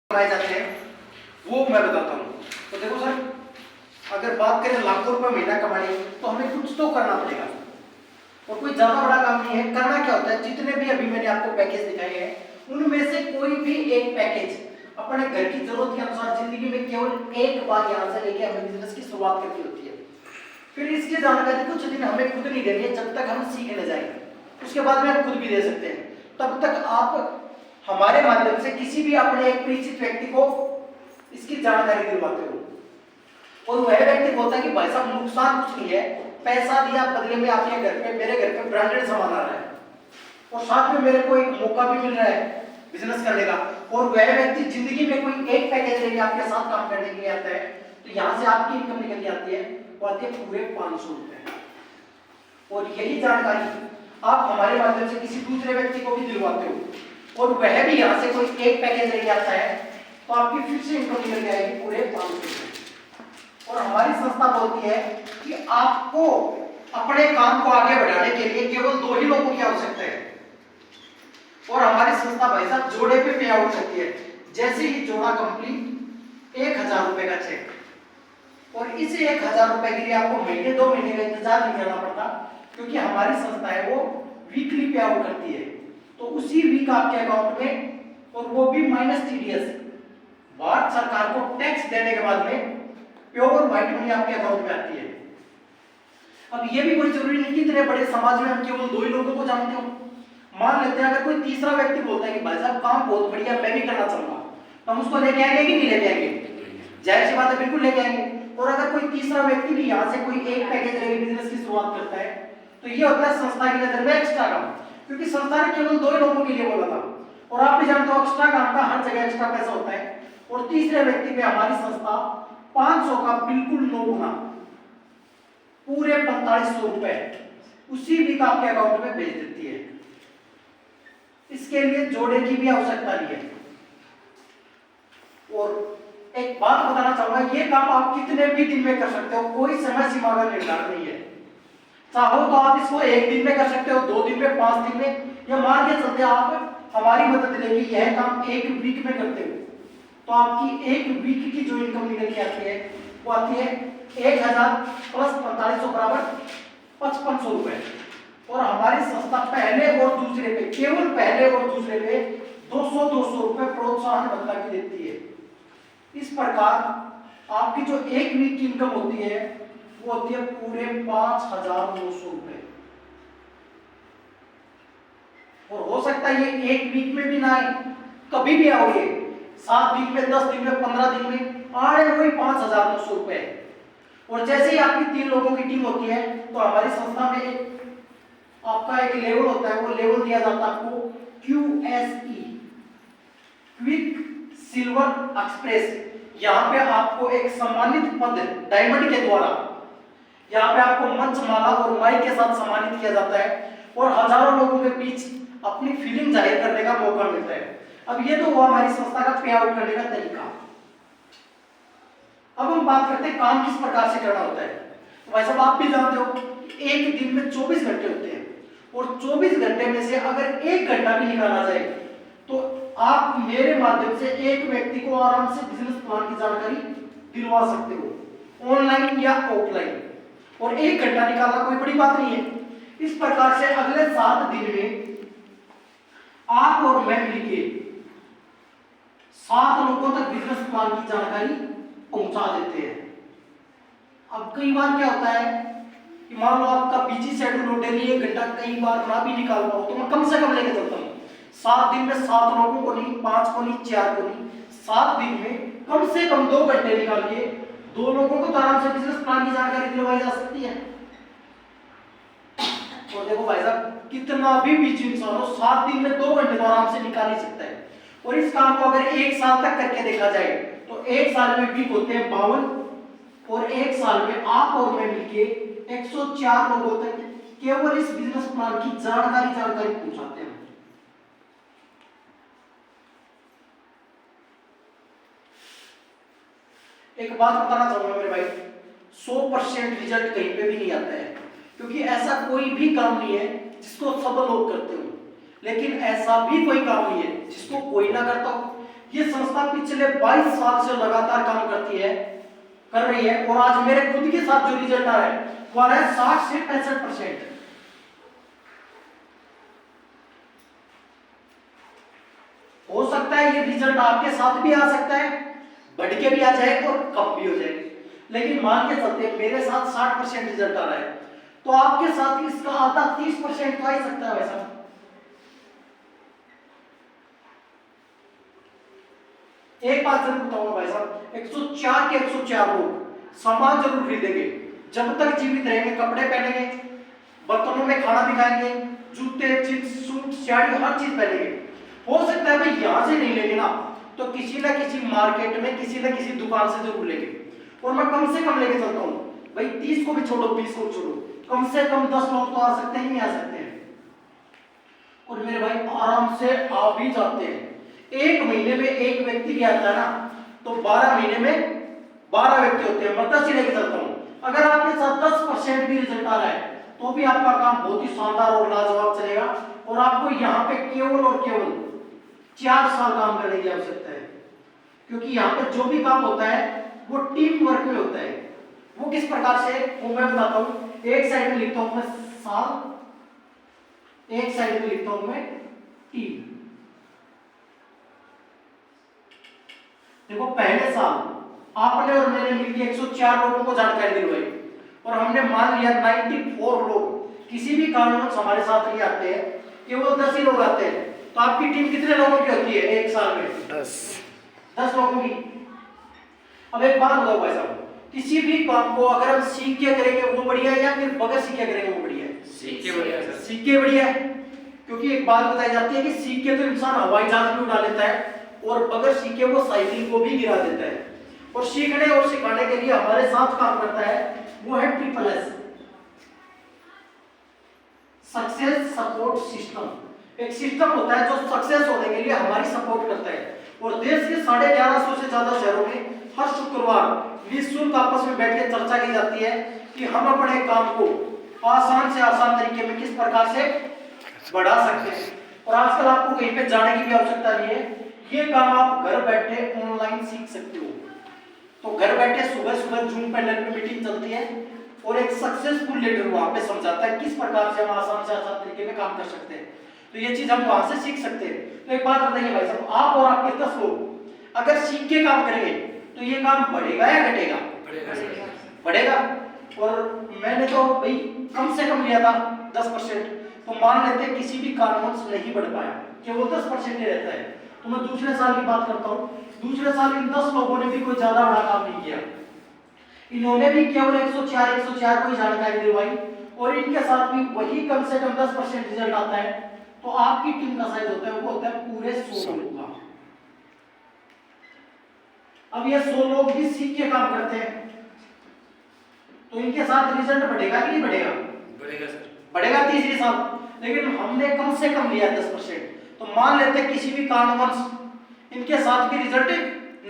बनाए जाते हैं वो मैं बताता हूँ। तो देखो सर, अगर बात करें लाखों रुपए महीना कमाने की तो हमें कुछ तो करना पड़ेगा और कोई ज्यादा बड़ा काम नहीं है। करना क्या होता है, जितने भी अभी मैंने आपको पैकेज दिखाए हैं उनमें से कोई भी एक पैकेज अपने घर की जरूरत के अनुसार जिंदगी में केवल एक बार यहाँ से लेके हमें बिजनेस की शुरुआत करनी होती है। फिर इसकी जानकारी कुछ दिन हमें खुद नहीं देनी है, जब तक हम सीखने जाएंगे उसके बाद में हम खुद भी दे सकते हैं। तब तक आप हमारे माध्यम से किसी भी अपने एक परिचित व्यक्ति को इसकी जानकारी दिलवाते हो और वह व्यक्ति बोलता है कि भाई साहब नुकसान कुछ नहीं है, पैसा दिया बदले में आपके घर पे मेरे घर पे ब्रांडेड सामान आ रहा है और साथ में मेरे को एक मौका भी मिल रहा है बिजनेस करने का। और वह व्यक्ति जिंदगी में कोई एक पैकेज लेके आपके साथ काम करने के लिए आता है तो यहाँ से आपकी इनकम निकल के आती है, वो आती है पूरे 500 रुपए। और यही जानकारी आप हमारे माध्यम से किसी दूसरे व्यक्ति को भी दिलवाते हो और वह भी यहाँ से कोई एक पैकेज लेके आता है तो आपकी फिर से इनकम निकल जाएगी पूरे 500 रुपए। और हमारी संस्था बोलती है कि आपको अपने काम को आगे बढ़ाने के लिए केवल 2 ही लोगों की आवश्यकता है और हमारी संस्था भाई साहब जोड़े पे पे आउट करती है। जैसे ही जोड़ा कंप्लीट 1000 रुपए का चेक, और इस 1000 रुपए के लिए आपको महीने 2 महीने का इंतजार नहीं करना पड़ता क्योंकि हमारी संस्था है वो वीकली पे आउट करती है। तो उसी वीक आपके अकाउंट में, और वो भी माइनस टीडीएस, भारत सरकार को टैक्स देने के बाद में प्योर व्हाइट मनी आपके अकाउंट में आती है। अब ये भी कोई जरूरी नहीं कि इतने बड़े समाज में हम केवल 2 ही लोगों को जानते हो। मान लेते हैं अगर कोई तीसरा व्यक्ति बोलता है कि भाई साहब काम बहुत बढ़िया, मैं भी करना चाहूंगा, तो हम उसको लेके आएंगे कि नहीं लेके आएंगे? जाहिर सी बात है, बिल्कुल लेके आएंगे। और अगर कोई तीसरा व्यक्ति भी यहाँ से कोई एक पैकेज लेके बिजनेस की शुरुआत करता है तो ये होता है संस्था की नजर में एक्स्ट्रा काम, क्योंकि संस्था ने केवल 2 ही लोगों के लिए बोला था। और आप भी जानते हो एक्स्ट्रा काम का हर जगह एक्स्ट्रा पैसा होता है। और तीसरे व्यक्ति पे हमारी संस्था 500 का बिल्कुल 9 गुना पूरे 4500 रुपए उसी वीक आपके अकाउंट में भेज देती है। इसके लिए जोड़े की भी आवश्यकता नहीं है। और एक बात बताना चाहूंगा, ये काम आप कितने भी दिन में कर सकते हो, कोई समय सीमा का निर्धारण नहीं है। चाहो तो आप इसको 1 दिन में कर सकते हो, 2 दिन में, 5 दिन में, या मान के चलते आप हमारी मदद लेके यह काम 1 वीक में करते हो तो आपकी 1 वीक की जो इनकम निकल के आती है वो आती है 1000 प्लस 4500 बराबर 5500 रुपए। और हमारी संस्था पहले और दूसरे पे, केवल पहले और दूसरे पे 200 रुपए प्रोत्साहन भत्ता की देती है। इस प्रकार आपकी जो 1 वीक की इनकम होती है वो होती है पूरे 5900 रुपए। और हो सकता है ये 1 वीक में भी ना आए, कभी भी आओगे 7 दिन में, 10 दिन में, 15 दिन में आए वही 5900 रुपए। और जैसे ही आपकी 3 लोगों की टीम होती है तो हमारी संस्था में आपका एक लेवल होता है, वो लेवल दिया जाता है आपको QSE, क्विक सिल्वर एक्सप्रेस। यहाँ पे आपको एक सम्मानित पद डायमंड के द्वारा यहाँ पे आपको मंच माला और माइक के साथ सम्मानित किया जाता है और हजारों लोगों के बीच अपनी फीलिंग जाहिर करने का मौका मिलता है। अब ये तो हुआ हमारी संस्था का पे आउट करने का तरीका। अब हम बात करते हैं काम किस प्रकार से करना होता है। तो भाई साहब आप भी जानते हो एक दिन में 24 घंटे होते हैं और 24 घंटे में से अगर 1 घंटा भी निकाला जाए तो आप मेरे माध्यम से एक व्यक्ति को आराम से बिजनेस प्लान की जानकारी दिलवा सकते हो, ऑनलाइन या ऑफलाइन। और 1 घंटा निकालना कोई बड़ी बात नहीं है। इस प्रकार से अगले 7 दिन में आप और मैं मिलके 7 लोगों तक बिजनेस प्लान की जानकारी पहुंचा देते हैं। अब कई बार क्या होता है कि मान लो आपका बिजी शेड्यूल हो, डेली 1 घंटा कई बार ना भी निकाल पाओ तो मैं कम से कम लेके चलता हूँ 7 दिन में 7 लोगों को नहीं, 5 को नहीं, 4 को नहीं, 7 दिन में कम से कम 2 घंटे निकाल के 2 लोगों को तो आराम से बिजनेस प्लान की जानकारी दिलवाई जा सकती है। और देखो भाई साहब कितना भी बिजी इंसान हो 7 दिन में 2 घंटे तो आराम से निकाल ही सकता है। और इस काम को अगर 1 साल तक करके देखा जाए तो 1 साल में वीक होते हैं 52 और 1 साल में आप और मैं मिलके 104 लोगों तक केवल इस बिजनेस प्लान की जानकारी पहुंचाते हैं। एक बात बताना चाहूंगा मेरे भाई, 100% रिजल्ट कहीं पे भी नहीं आता है, क्योंकि ऐसा कोई भी काम नहीं है जिसको सब लोग करते हो, लेकिन ऐसा भी कोई काम नहीं है जिसको कोई ना करता हो। ये संस्था पिछले 22 साल से लगातार काम कर रही है, और आज मेरे खुद के साथ जो रिजल्ट आ रहा है वो आ रहा है 60 से 65%। हो सकता है ये रिजल्ट आपके साथ भी आ सकता है, बढ़ के भी आ जाए और कम भी हो जाए, लेकिन मान के चलते मेरे साथ 60% रिजल्ट आ रहा है, तो आपके साथ इसका आधा 30% तो आ ही सकता है। वैसा एक बात जरूर बताऊंगा भाई साहब, 104 के 104 लोग सामान जरूर खरीदेंगे, जब तक जीवित रहेंगे कपड़े पहनेंगे, बर्तनों में खाना भी खाएंगे, जूते चिप्स सूट साड़ी हर चीज पहनेंगे। हो सकता है भाई यहां से नहीं लेंगे ना, तो किसी ना किसी मार्केट में किसी ना किसी दुकान से जरूर लेंगे, और मैं कम से कम लेके चलता हूँ भाई, 30 को भी छोड़ो 20 को छोड़ो, कम से कम 10 लोग तो आ सकते हैं, नहीं आ सकते हैं, और मेरे भाई आराम से आ भी जाते हैं। एक महीने में एक व्यक्ति भी आता है ना, तो 12 महीने में 12 व्यक्ति होते हैं, मैं 10 ही लेके चलता हूँ। अगर आपके साथ 10% भी रिजल्ट आ रहा है तो भी आपका काम बहुत ही शानदार और लाजवाब चलेगा, और आपको यहाँ पे केवल और केवल 4 साल काम करने की आवश्यकता है, क्योंकि यहाँ पे जो भी काम होता है वो टीम वर्क में होता है। वो किस प्रकार से वो मैं बताता हूँ। एक साइड में लिखता हूँ मैं साल, एक साइड में लिखता हूँ मैं टीम। देखो पहले साल आपने और मैंने मिलकर 104 लोगों को जानकारी दिलवाई, और हमने मान लिया 94 लोग किसी भी कारणवश हमारे साथ नहीं आते हैं, केवल 10 ही लोग आते हैं, तो आपकी टीम कितने लोगों की होती है एक साल में? 10 लोगों की। अब एक बात बताओ भाई साहब, किसी भी काम को अगर हम सीख के करेंगे वो बढ़िया है या फिर बगैर सीख के करेंगे वो बढ़िया है? सीख के बढ़िया है। सीख के बढ़िया है, क्योंकि एक बात बताई जाती है कि सीख के तो इंसान हवाई जहाज भी उड़ा लेता है, और बगैर सीखे वो साइकिल को भी गिरा देता है। और सीखने और सिखाने के लिए हमारे साथ काम करता है वो है SSS, सक्सेस सपोर्ट सिस्टम। एक सिस्टम होता है जो सक्सेस होने के लिए हमारी सपोर्ट करता है, और देश के 1150 से ज्यादा शहरों में हर शुक्रवार निःशुल्क आपस में बैठ के चर्चा की जाती है कि हम अपने काम को आसान से आसान तरीके में किस प्रकार से बढ़ा सकते हैं। और आजकल आपको कहीं पे जाने की भी आवश्यकता नहीं है, ये काम आप घर बैठे ऑनलाइन सीख सकते हो। तो घर बैठे सुबह सुबह जूम पैनल पे मीटिंग चलती है, और एक सक्सेसफुल लीडर वहां पे समझाता है किस प्रकार से हम आसान से आसान तरीके में काम कर सकते हैं। तो ये चीज हम वहां से सीख सकते हैं। तो एक बात बताइए भाई साहब, आप और आपके 10 लोग अगर सीख के काम करेंगे तो ये काम बढ़ेगा या घटेगा? बढ़ेगा। और मैंने तो भाई कम से कम लिया था 10%, तो मान लेते हैं किसी भी कारणवश नहीं बढ़ पाया, केवल 10% ही रहता है, तो मैं दूसरे साल की बात करता हूँ। दूसरे साल इन 10 लोगों ने भी कोई ज्यादा बड़ा काम नहीं किया, इन्होंने भी केवल 104 को ही जानकारी दिलवाई, और इनके साथ भी वही कम से कम 10% रिजल्ट आता है, तो आपकी टीम का साइज होता है वो होता है पूरे 100 लोगों का। अब ये 100 लोग भी सीख के काम करते हैं, तो इनके साथ रिजल्ट बढ़ेगा कि नहीं बढ़ेगा? बढ़ेगा सर, बढ़ेगा तीसरे साल। लेकिन हमने कम से कम लिया 10%, तो मान लेते हैं किसी भी कारणवश इनके साथ भी रिजल्ट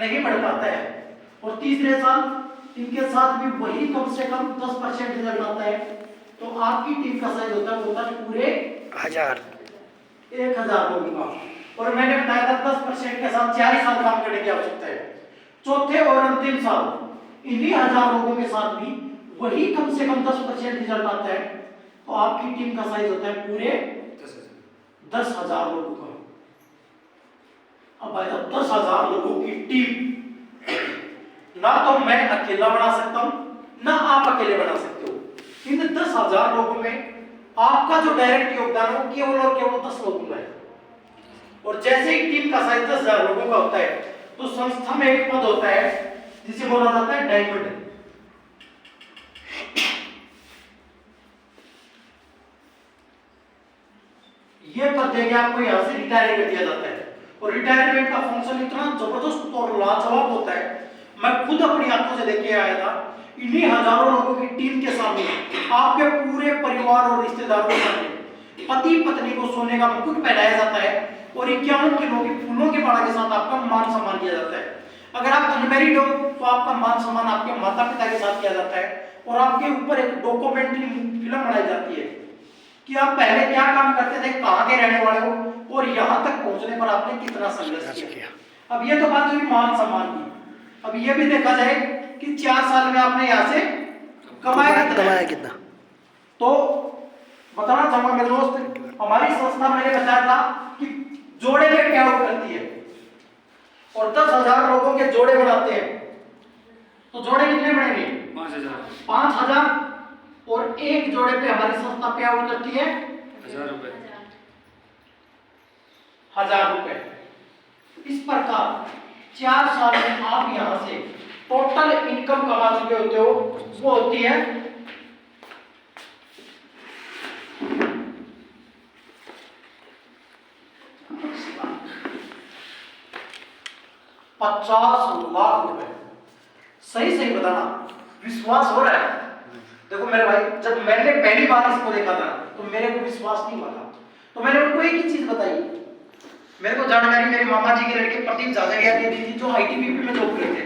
नहीं बढ़ पाता है, और तीसरे साल इनके साथ भी वही कम से कम 10% रिजल्ट आता है, तो आपकी टीम का साइज होता है पूरे 1000 लोगों का। और मैंने बताया था 10% के साथ 4 ही साल काम करने की आवश्यकता है। चौथे और अंतिम साल इन्हीं 1000 लोगों के साथ भी वही कम से कम 10% रिजल्ट आता है, तो आपकी टीम का साइज होता है पूरे 10,000 लोगों का। अब भाई 10,000 लोगों की टीम ना तो मैं अकेला बना सकता हूं, ना आप अकेले बना सकते हो। इन 10,000 लोगों में आपका जो डायरेक्ट योगदान है वो केवल और केवल 10 लोगों का है। और जैसे ही टीम का साइज 10,000 लोगों का होता है, तो संस्था में एक पद होता है जिसे बोला जाता है डायमंड। ये पद देके आपको यहां से रिटायर कर दिया जाता है, और रिटायरमेंट का फंक्शन इतना जबरदस्त और लाजवाब होता है, मैं खुद अपनी आंखों से देख के आया था। इन्हीं हजारों लोगों की टीम के सामने, आपके पूरे परिवार और रिश्तेदारों के सामने पति पत्नी को सोने का मुकुट पहनाया जाता है, और 51 किलो की फूलों की माला के साथ आपका मान सम्मान किया जाता है। अगर आप अनमैरिड हो तो आपका मान सम्मान आपके माता पिता के साथ किया जाता है, और आपके ऊपर एक डॉक्यूमेंट्री फिल्म बनाई जाती है कि आप पहले क्या काम करते थे, कहाँ के रहने वाले हो, और यहाँ तक पहुंचने पर आपने कितना संघर्ष किया। अब ये तो बात हुई मान सम्मान की। अब ये भी देखा जाए कि 4 साल में आपने यहाँ से कमाया कितना। तो बताना चाहूंगा मेरे दोस्त, हमारी संस्था मैंने बताया था कि जोड़े में क्या करती है और 10,000 लोगों के जोड़े बनाते हैं। तो जोड़े कितने बनेंगे? 5,000 और एक जोड़े पे हमारी संस्था पे आउट करती है 1,000 रुपए। 1,000 रुपए। इस प्रकार 4 साल में आप यहां से टोटल इनकम कमा चुके होते हो, वो होती है 50 लाख रुपए। सही सही बताना, विश्वास हो रहा है? देखो मेरे भाई, जब मैंने पहली बार इसको देखा था तो मेरे को विश्वास नहीं हुआ था। तो मैंने उनको एक ही चीज बताई। मेरे को जानकारी मेरे मामा जी के लड़के प्रदीप जाजरिया ने दी थी, जो आईटीबीपी में जॉब करते थे।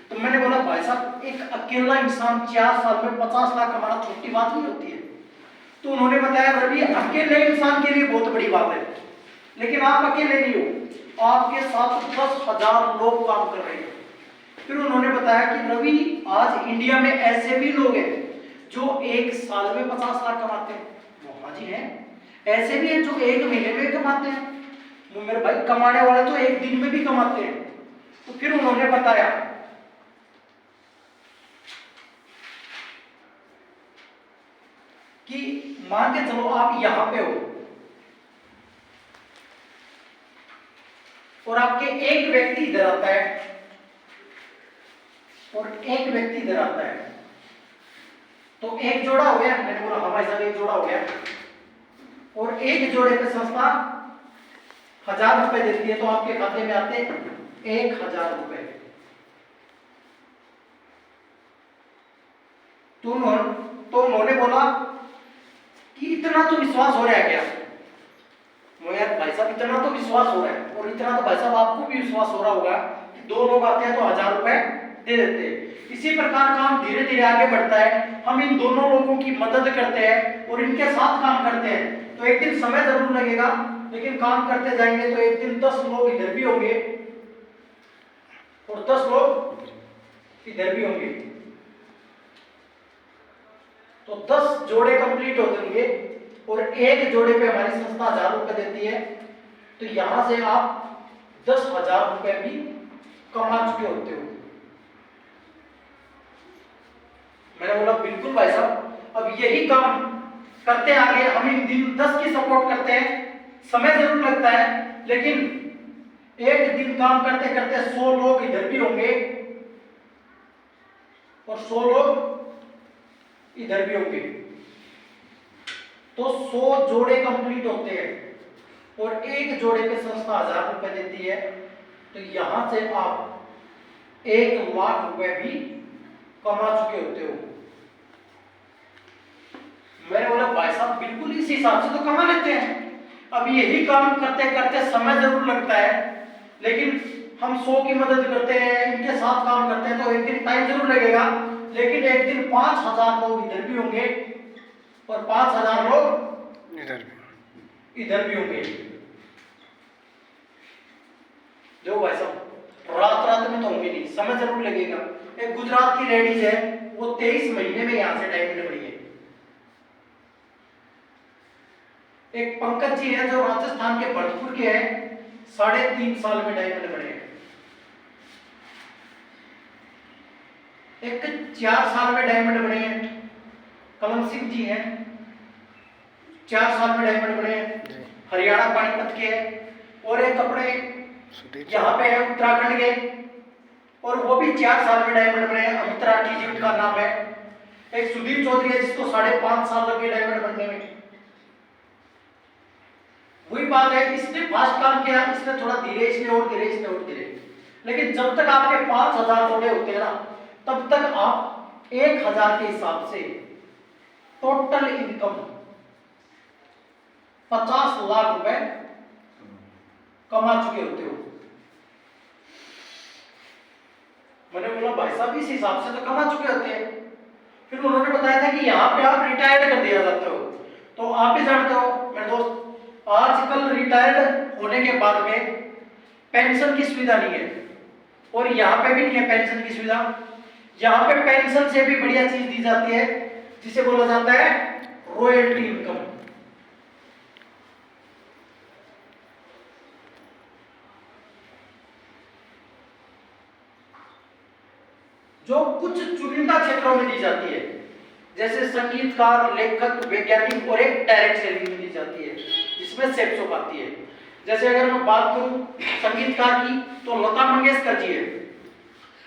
तो मैंने बोला भाई साहब, एक अकेला इंसान 4 साल में 50 लाख कमाना छोटी बात नहीं होती है। तो उन्होंने बताया रवि, अकेले इंसान के लिए बहुत बड़ी बात है, लेकिन आप अकेले नहीं हो, आपके साथ 10,000 लोग काम कर रहे हैं। फिर उन्होंने बताया कि रवि, आज इंडिया में ऐसे भी लोग हैं जो एक साल में 50 लाख कमाते हैं। हाँ जी हैं, ऐसे भी हैं जो एक महीने में कमाते हैं। वो मेरे भाई, कमाने वाले तो एक दिन में भी कमाते हैं। तो फिर उन्होंने बताया कि मान के चलो आप यहां पे हो और आपके एक व्यक्ति इधर आता है और एक व्यक्ति इधर आता है, तो एक जोड़ा हो गया। मैंने बोला हाँ भाई साहब, एक जोड़ा हो गया। और एक जोड़े पे संस्था 1,000 रुपए देती है, तो आपके खाते में आते 1,000 रुपए। तो उन्होंने बोला कि इतना तो विश्वास हो रहा है क्या? मैं यार भाई साहब, इतना तो विश्वास हो रहा है, और इतना तो भाई साहब आपको भी विश्वास हो रहा होगा कि 2 लोग आते हैं तो 1,000 रुपए दे देते हैं। इसी प्रकार काम धीरे धीरे आगे बढ़ता है। हम इन दोनों लोगों की मदद करते हैं और इनके साथ काम करते हैं। तो एक दिन समय जरूर लगेगा, लेकिन काम करते जाएंगे तो एक दिन 10 लोग इधर भी होंगे और 10 लोग इधर भी होंगे। तो 10 जोड़े कंप्लीट हो जाएंगे और एक जोड़े पे हमारी संस्था 1,000 रुपए देती है। तो यहां से आप 10,000 रुपए भी कमा चुके होते हो। मैंने बोला बिल्कुल भाई साहब, अब यही काम करते आगे। हम इन दिन 10 की सपोर्ट करते हैं, समय जरूर लगता है, लेकिन एक दिन काम करते करते 100 लोग इधर भी होंगे और 100 लोग इधर भी होंगे। तो 100 जोड़े कंप्लीट होते हैं और एक जोड़े पे संस्था 1,000 रुपए देती है। तो यहां से आप 1 लाख रुपए भी कमा चुके होते हो। मैंने बोला भाई साहब, बिल्कुल इस हिसाब से तो कमा लेते हैं। अब यही काम करते करते समय जरूर लगता है, लेकिन हम 100 की मदद करते हैं, इनके साथ काम करते हैं, तो एक दिन टाइम जरूर लगेगा, लेकिन एक दिन 5,000 लोग इधर भी होंगे और 5,000 लोग इधर भी होंगे। जो भाई साहब, रात में तो होंगे नहीं, समय जरूर लगेगा। एक गुजरात की लेडीज है, वो 23 महीने में यहां से डायमंड बनी है। एक पंकज जी है जो राजस्थान के भरतपुर के हैं, 3.5 साल में डायमंड बने हैं। एक 4 साल में डायमंड बने हैं, कलम सिंह जी हैं, 4 साल में डायमंड बने हैं, हरियाणा पानीपत के हैं। और एक अपने यहाँ पे है उत्तराखंड के, और वो भी 4 साल में डायमंड बने हैं, अमित राठी जी उनका नाम है। एक सुधीर चौधरी है जिसको 5.5 साल लगे डायमंड बनने में। वही बात है, इसने फास्ट काम किया, इसने थोड़ा धीरे, इसने और धीरे, इसने और धीरे। लेकिन जब तक आपके 5,000 जोड़े होते हैं ना, तब तक आप 1,000 के हिसाब से टोटल इनकम 50 लाख रुपए कमा चुके होते हो। मैंने बोला भाई साहब, इस हिसाब से तो कमा चुके होते हैं। फिर उन्होंने बताया था कि यहाँ पे आप रिटायर्ड कर दिया जाते हो। तो आप भी जानते हो मेरे दोस्त, आजकल रिटायर्ड होने के बाद में पेंशन की सुविधा नहीं है, और यहाँ पे भी नहीं है पेंशन की सुविधा। यहाँ पे पेंशन से भी बढ़िया चीज दी जाती है जिसे बोला जाता है रॉयल्टी इनकम। जो कुछ चुनिंदा क्षेत्रों में दी जाती है, जैसे संगीतकार, लेखक, वैज्ञानिक, और एक डायरेक्ट सैलरी में दी जाती है जिसमें सेक्स ऑफ आती है। जैसे अगर मैं बात करूं संगीतकार की, तो लता मंगेशकर जी है,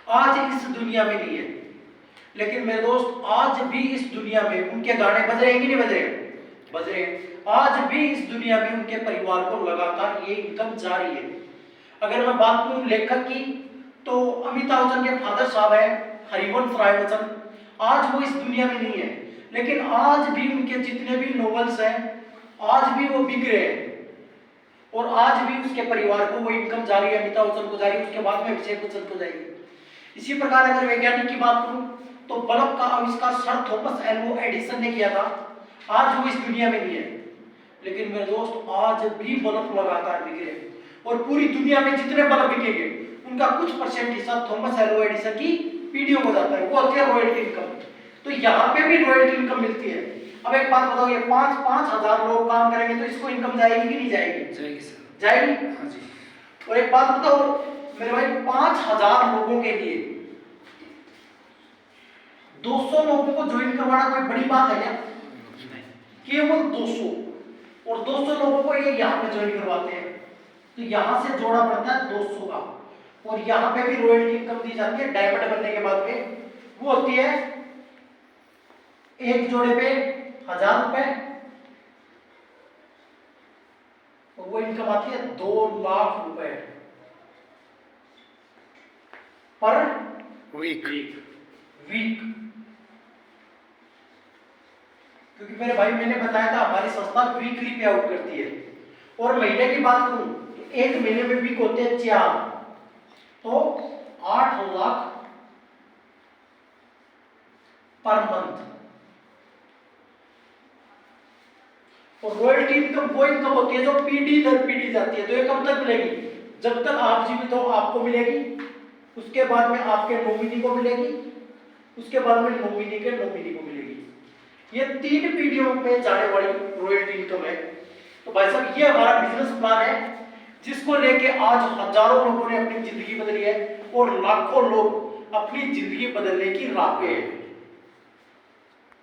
आज इस दुनिया में नहीं है, लेकिन मेरे दोस्त आज भी इस दुनिया में उनके गाने बज रहे हैं कि नहीं बज रहे? बज रहे हैं। आज भी इस दुनिया में उनके परिवार को लगातार ये इनकम जारी है। अगर मैं बात करूं लेखक की, तो अमिताभ बच्चन के फादर साहब है हरिवंश राय बच्चन, आज वो इस दुनिया में नहीं है, लेकिन आज भी उनके जितने भी नॉवेल्स हैं आज भी वो बिक रहे हैं, और आज भी उसके परिवार को वो इनकम जारी है। अमिताभ बच्चन को जारी, उसके बाद में अभिषेक बच्चन को जाएगी। इसी प्रकार अगर वैज्ञानिक की बात करूं, तो बल्ब का आविष्कार सर थॉमस एल्वा एडिसन ने किया था, आज वो इस दुनिया में नहीं है, लेकिन मेरे दोस्त आज भी बल्ब लगातार बिक रहे हैं, और पूरी दुनिया में जितने बल्ब बिकेंगे उनका कुछ परसेंट हिस्सा थॉमस एल्वा एडिसन की पीढ़ियों को जाता है, वो होती है रॉयल्टी इनकम। तो यहाँ पे भी रॉयल्टी इनकम मिलती है। अब एक बात बताओ, ये 5,000 लोग काम करेंगे तो इसको इनकम जाएगी कि नहीं जाएगी? जाएगी सर। जाएगी। हाँ जी। और एक बात बताओ मेरे भाई, 5,000 लोगों के लिए 200 लोगों को ज्वाइन करवाना कोई बड़ी बात है क्या? नहीं। केवल 200, और 200 लोगों को ये यहाँ पे ज्वाइन करवाते हैं, तो यहाँ से जोड़ा पड़ता है 200 का, और यहाँ पे भी रॉयल्टी इनकम दी जाती है डायमंड बनने के बाद में। वो होती है एक जोड़े पे 1,000 रुपए, और वो इनकम आती है 2 लाख रुपए पर वीक। वीक। क्योंकि मेरे भाई मैंने बताया था हमारी संस्था वीकली पे आउट करती है, और महीने की बात करूं तो एक महीने में वीक होते हैं 4, तो 8 लाख पर मंथ। और रॉयल्टी इनकम वो इनकम होती है जो पीढ़ी दर पीढ़ी जाती है, तो ये कब तक मिलेगी? जब तक आप जीवित हो आपको मिलेगी, उसके बाद में आपके नॉमिनी को मिलेगी, उसके बाद में नॉमिनी के नॉमिनी को मिलेगी। ये 3 पीढ़ियों में जाने वाली रॉयल्टी इनकम है। तो भाई साहब ये हमारा बिजनेस प्लान है, जिसको लेके आज हजारों लोगों ने अपनी जिंदगी बदली है, और लाखों लोग अपनी जिंदगी बदलने की राह पे हैं।